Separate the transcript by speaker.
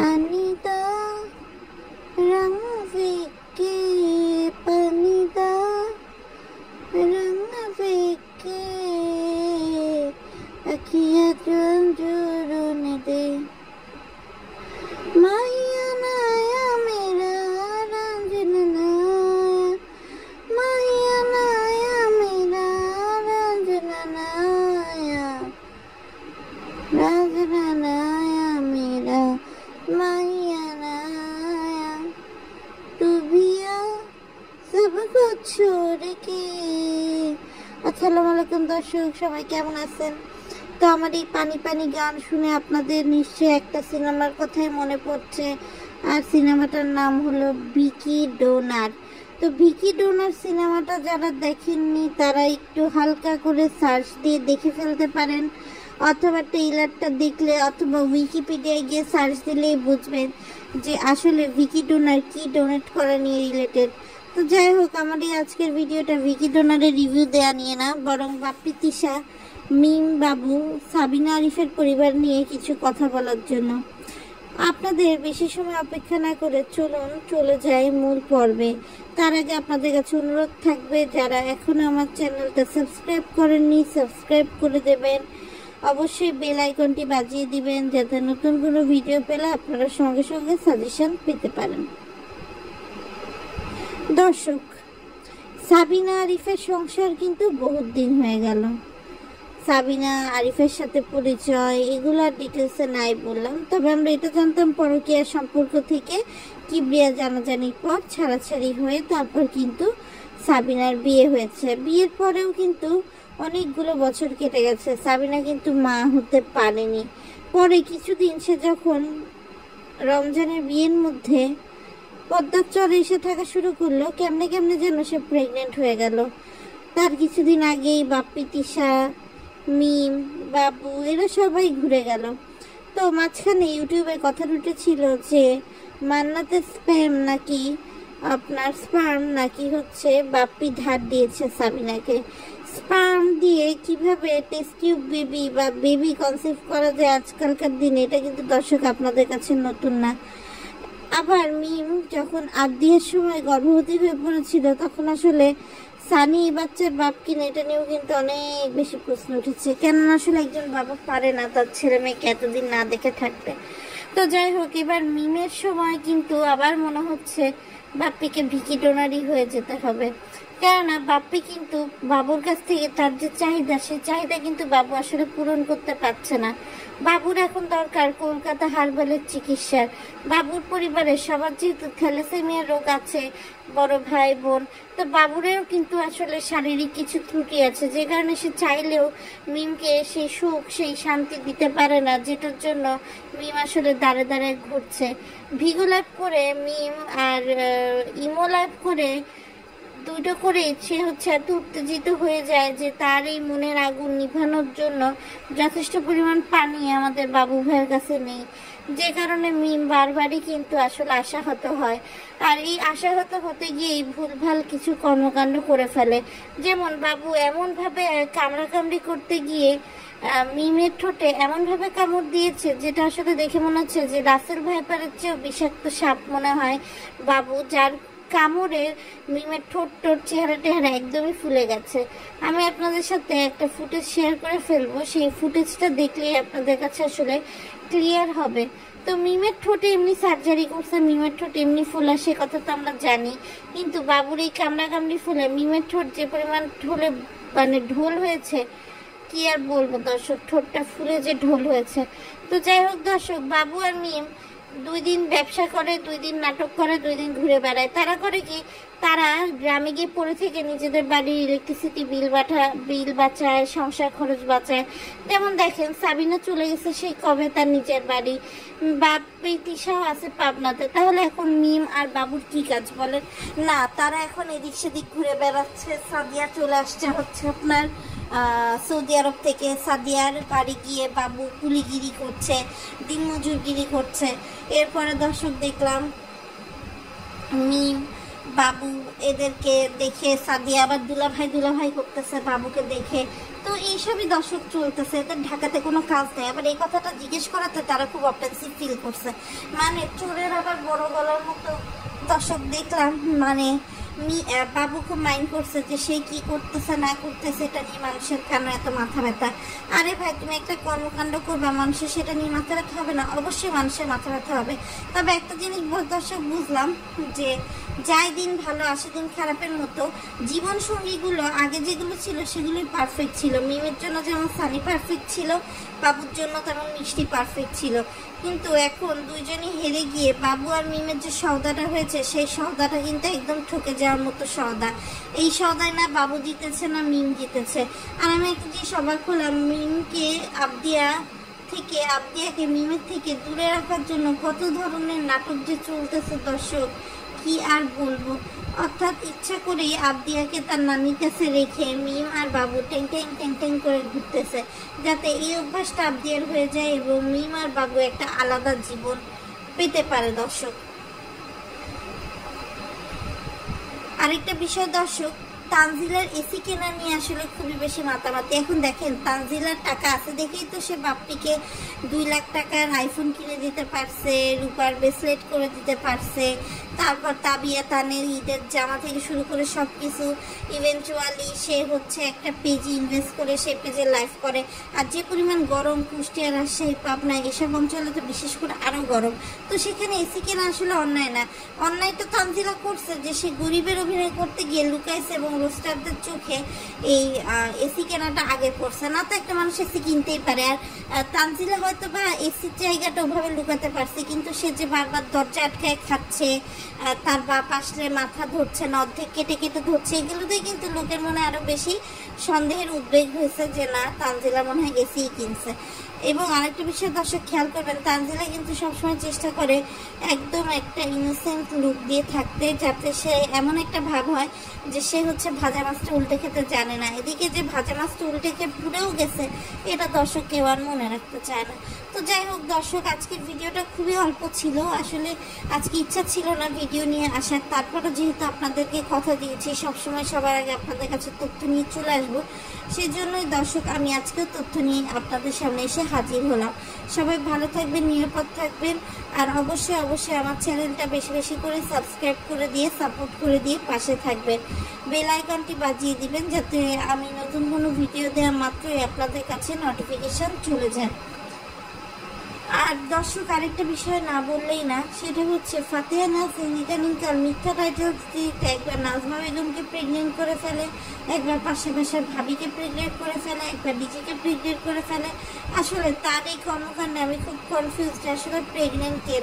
Speaker 1: पानी दा रंग फिके, पानी दा रंग फिके, अखियाँ चुन दे। माया नाया मेरा रंजन नाया, माया नाया मेरा रंजन नाया, रंजन नाया मेरा माया नाया, तू भी आ सब कुछ छोड़ के। আসসালামু আলাইকুম দর্শক, সবাই কেমন আছেন? তো আমার এই পানি পানি গান শুনে আপনাদের নিশ্চয়ই একটা সিনেমার কথাই মনে পড়ছে, আর সিনেমাটার নাম হলো ভিকি ডোনার। তো ভিকি ডোনার সিনেমাটা যারা দেখেননি তারা একটু হালকা করে সার্চ দিয়ে দেখে ফেলতে পারেন, অথবা ট্রেইলারটা দেখলে অথবা উইকিপিডিয়ায় গিয়ে সার্চ দিলেই বুঝবেন যে আসলে ভিকি ডোনার কি ডোনেট করা নিয়ে রিলেটেড। তো যাই হোক, আমার এই আজকের ভিডিওটা ভিকি ডোনারের রিভিউ দেওয়া নিয়ে না, বরং বাপ্পি তিশা, মিম বাবু, সাবিনা আরিফের পরিবার নিয়ে কিছু কথা বলার জন্য। আপনাদের বেশি সময় অপেক্ষা না করে চলুন চলে যাই মূল পর্বে। তার আগে আপনাদের কাছে অনুরোধ থাকবে, যারা এখনও আমার চ্যানেলটা সাবস্ক্রাইব করেননি সাবস্ক্রাইব করে দেবেন, অবশ্যই বেল আইকনটি বাজিয়ে দিবেন যাতে নতুন কোনো ভিডিও পেলে আপনারা সঙ্গে সঙ্গে সাজেশন পেতে পারেন। দর্শক, সাবিনা আরিফের সংসার কিন্তু বহুত দিন হয়ে গেল। সাবিনা আরিফের সাথে পরিচয় এগুলার ডিটেলসে নাই বললাম, তবে আমরা এটা জানতাম পরকীয়া সম্পর্ক থেকে কিবরিয়া জানাজানির পর ছাড়াছাড়ি হয়ে তারপর কিন্তু সাবিনার বিয়ে হয়েছে। বিয়ের পরেও কিন্তু অনেকগুলো বছর কেটে গেছে, সাবিনা কিন্তু মা হতে পারেনি। পরে কিছুদিন সে যখন রমজানের বিয়ের মধ্যে পদ্মার চরে এসে থাকা শুরু করলো, কেমনে কেমনে যেন সে প্রেগনেন্ট হয়ে গেল। তার কিছুদিন আগেই বাপ্পি তিশা, মিম বাবু এরা সবাই ঘুরে গেল। তো মাঝখানে ইউটিউবে কথা উঠেছিল যে মান্নাতের স্পার্ম নাকি হচ্ছে বাপ্পি ধার দিয়েছে সাবিনাকে। স্পার্ম দিয়ে কিভাবে টেস্ট টিউব বেবি বা বেবি কনসেপ্ট করা যায় আজকালকার দিনে, এটা কিন্তু দর্শক আপনাদের কাছে নতুন না। আবার মিম যখন আদিয়ার সময় গর্ভবতী হয়ে পড়েছিল তখন আসলে সানি বাচ্চার বাপ কিনা, এটা নিয়েও কিন্তু অনেক বেশি প্রশ্ন উঠেছে। কেননা আসলে একজন বাবা পারে না তার ছেলে মেয়েকে এতদিন না দেখে থাকতে। তো যাই হোক, এবার মিমের সময় কিন্তু আবার মনে হচ্ছে বাপ্পিকে ভিকি ডোনারই হয়ে যেতে হবে, কেননা বাপ্পি কিন্তু বাবুর কাছ থেকে তার যে চাহিদা সে চাহিদা কিন্তু বাবু আসলে পূরণ করতে পারছে না। বাবুর এখন দরকার কলকাতা হারবালের চিকিৎসার। বাবুর পরিবারের সবার যেহেতু থ্যালাসেমিয়া রোগ আছে, বড় ভাই বোন, তো বাবুরেও কিন্তু আসলে শারীরিক কিছু ত্রুটি আছে, যে কারণে সে চাইলেও মিমকে সেই সুখ সেই শান্তি দিতে পারে না, যেটার জন্য মিম আসলে দাঁড়ে দাঁড়ে ঘুরছে। ভিগো লাইভ করে মিম আর ইমো লাইভ করে দুটো করে সে হচ্ছে এত উত্তেজিত হয়ে যায় যে তার এই মনের আগুন নিভানোর জন্য যথেষ্ট পরিমাণ পানি আমাদের বাবু ভাইয়ের কাছে নেই, যে কারণে মিম বারবারই কিন্তু আসলে আশাহত হয়। আর এই আশাহত হতে গিয়ে ভুলভাল কিছু কর্মকাণ্ড করে ফেলে। যেমন বাবু এমনভাবে কামড়াকামড়ি করতে গিয়ে মিমের ঠোঁটে এমনভাবে কামড় দিয়েছে যেটা আসলে দেখে মনে হচ্ছে যে রাসেল ভাইপারের চেয়েও বিষাক্ত সাপ মনে হয় বাবু, যার কামড়ে মিমের ঠোঁট চেহারা টেহারা একদমই ফুলে গেছে। আমি আপনাদের সাথে একটা ফুটেজ শেয়ার করে ফেলবো, সেই ফুটেজটা দেখলেই আপনাদের কাছে আসলে ক্লিয়ার হবে। তো মিমের ঠোঁটে এমনি সার্জারি করছে, মিমের ঠোঁট এমনি ফোলা সে কথা তো আমরা জানি, কিন্তু বাবুর এই কামড়াকামড়ি ফুলে মিমের ঠোঁট যে পরিমাণ ঢোল হয়েছে কি আর বলবো দর্শক, ঠোঁটটা ফুলে যে ঢোল হয়েছে। তো যাই হোক দর্শক, বাবু আর মিম 2 দিন ব্যবসা করে, 2 দিন নাটক করে, 2 দিন ঘুরে বেড়ায়। তারা করে কি, তারা গ্রামে গিয়ে পড়ে থেকে নিজেদের বাড়ির ইলেকট্রিসিটি বিল বাঁচায়, সংসার খরচ বাঁচায়। যেমন দেখেন সাবিনা চলে গেছে সেই কবে তার নিজের বাড়ি, বাপ্পি তিশাও আছে পাবনাতে। তাহলে এখন মিম আর বাবুর কি কাজ বলেন? না, তারা এখন এদিক সেদিক ঘুরে বেড়াচ্ছে। সাদিয়া চলে আসছে হচ্ছে আপনার সৌদি আরব থেকে। সাদিয়ার বাড়ি গিয়ে বাবু কুলিগিরি করছে, দিনমজুরগিরি করছে। এরপরে দর্শক দেখলাম মিম বাবু এদেরকে দেখে সাদিয়া আবার দুলাভাই করতেছে বাবুকে দেখে। তো এইসবই দর্শক চলতেছে, এদের ঢাকাতে কোনো কাজ নেই। আবার এই কথাটা জিজ্ঞেস করাতে তারা খুব অফেন্সিভ ফিল করছে, মানে চোরের আবার বড় গলার মতো দর্শক দেখলাম। মানে বাবু খুব মাইন্ড করছে যে সে কি করতেছে না করতেছে এটা নিয়ে মানুষের কেন এত মাথা ব্যথা। আরে ভাই, তুমি একটা কর্মকাণ্ড করবে, মানুষের সেটা নিয়ে মাথা ব্যথা হবে না? অবশ্যই মানুষের মাথা ব্যথা হবে। তবে একটা জিনিস দর্শক বুঝলাম যে যাই দিন ভালো আসে দিন খারাপের মতো জীবন সঙ্গীগুলো আগে যেগুলো ছিল সেগুলোই পারফেক্ট ছিল। মিমের জন্য যেমন সানি পারফেক্ট ছিল, বাবুর জন্য তেমন মিষ্টি পারফেক্ট ছিল। কিন্তু এখন দুইজনই হেরে গিয়ে বাবু আর মিমের যে সওদাটা হয়েছে সেই সওদাটা কিন্তু একদম ঠকে যাওয়ার মতো সওদা। এই সওদায় না বাবু জিতেছে না মিম জিতেছে। আর আমি একটা জিনিস অবাক হলাম, মিমকে আবদিয়াকে মিমের থেকে দূরে রাখার জন্য কত ধরনের নাটক যে চলতেছে দর্শক, কি আর বলবো। অর্থাৎ ইচ্ছা করেই আবদিয়াকে তার নানির কাছে রেখে মিম আর বাবু ট্যাং ট্যাং ট্যাং ট্যাং করে ঘুরতেছে, যাতে এই অভ্যাসটা আবদিয়ার হয়ে যায় এবং মিম আর বাবু একটা আলাদা জীবন পেতে পারে দর্শক। আরেকটা বিষয় দর্শক, তানজিলার এসি কেনা নিয়ে আসলে খুবই বেশি মাতামাতি। এখন দেখেন, তানজিলার টাকা আছে দেখেই তো সে বাপ্পিকে 2 লাখ টাকার আইফোন কিনে দিতে পারছে, রূপার ব্রেসলেট করে দিতে পারছে, তারপর তাবিয়া তানের ঈদের জামা থেকে শুরু করে সব কিছু। ইভেন্চুয়ালি সে হচ্ছে একটা পেজে ইনভেস্ট করে সে পেজে লাইভ করে। আর যে পরিমাণ গরম কুষ্টিয়া, রাজশাহী, পাবনা এসব অঞ্চলে তো বিশেষ করে আরও গরম, তো সেখানে এসি কেনা আসলে অন্যায় না। অন্যায় তো তানজিলা করছে যে সে গরিবের অভিনয় করতে গিয়ে লুকাইছে এবং রোস্টারদের চোখে এই এসি কেনাটা আগে করছে। না তো একটা মানুষ এসি কিনতেই পারে। আর তানজিলা হয়তো বা এসির জায়গাটা ওভাবে লুকাতে পারছে, কিন্তু সে যে বারবার দরজা আটকায় খাচ্ছে, তার বাপ আসলে মাথা ধরছে না, অর্ধেক কেটে কেটে ধরছে, এগুলোতেই কিন্তু লোকের মনে আরো বেশি সন্দেহের উদ্বেগ হয়েছে যে না, তানজিলা মনে হয় এসি কিনছে। এবং আরেকটা বিষয় দর্শক খেয়াল করবেন, তানজিলা কিন্তু সবসময় চেষ্টা করে একদম একটা ইনোসেন্ট লুক দিয়ে থাকতে, যাতে সে এমন একটা ভাব হয় যে সে হচ্ছে ভাজা মাছটা উল্টে খেতে জানে না। এদিকে যে ভাজা মাছটা উল্টে খেয়ে পুড়েও গেছে, এটা দর্শক কেউ আর মনে রাখতে চায় না। তো যাই হোক দর্শক, আজকের ভিডিওটা খুবই অল্প ছিল, আসলে আজকে ইচ্ছা ছিল না ভিডিও নিয়ে আসার। তারপরে যেহেতু আপনাদেরকে কথা দিয়েছি সবসময় সবার আগে আপনাদের কাছে তথ্য নিয়ে চলে আসবো, সেজন্যই দর্শক আমি আজকেও তথ্য নিয়ে আপনাদের সামনে এসে হাজির হলাম। সবাই ভালো থাকবেন, নিরাপদ থাকবেন, আর অবশ্যই অবশ্যই আমার চ্যানেলটা বেশি বেশি করে সাবস্ক্রাইব করে দিয়ে সাপোর্ট করে দিয়ে পাশে থাকবেন। বেল আইকনটি বাজিয়ে দিবেন যাতে আমি নতুন কোনো ভিডিও দেওয়া মাত্রই আপনাদের কাছে নোটিফিকেশন চলে যায়। আর দর্শক আরেকটা বিষয় না বললেই না, সেটা হচ্ছে ফাতিহা নাজনীন ইদানিংকাল মিথ্যা টাইটেল দিতে একবার নাজমা বেগমকে প্রেগনেন্ট করে ফেলে, একবার পাশে বাসার ভাবিকে প্রেগনেন্ট করে ফেলে, একবার নিজেকে প্রেগনেন্ট করে ফেলে। আসলে তার এই কর্মকাণ্ডে আমি খুব কনফিউজড, আসলে প্রেগনেন্ট কে।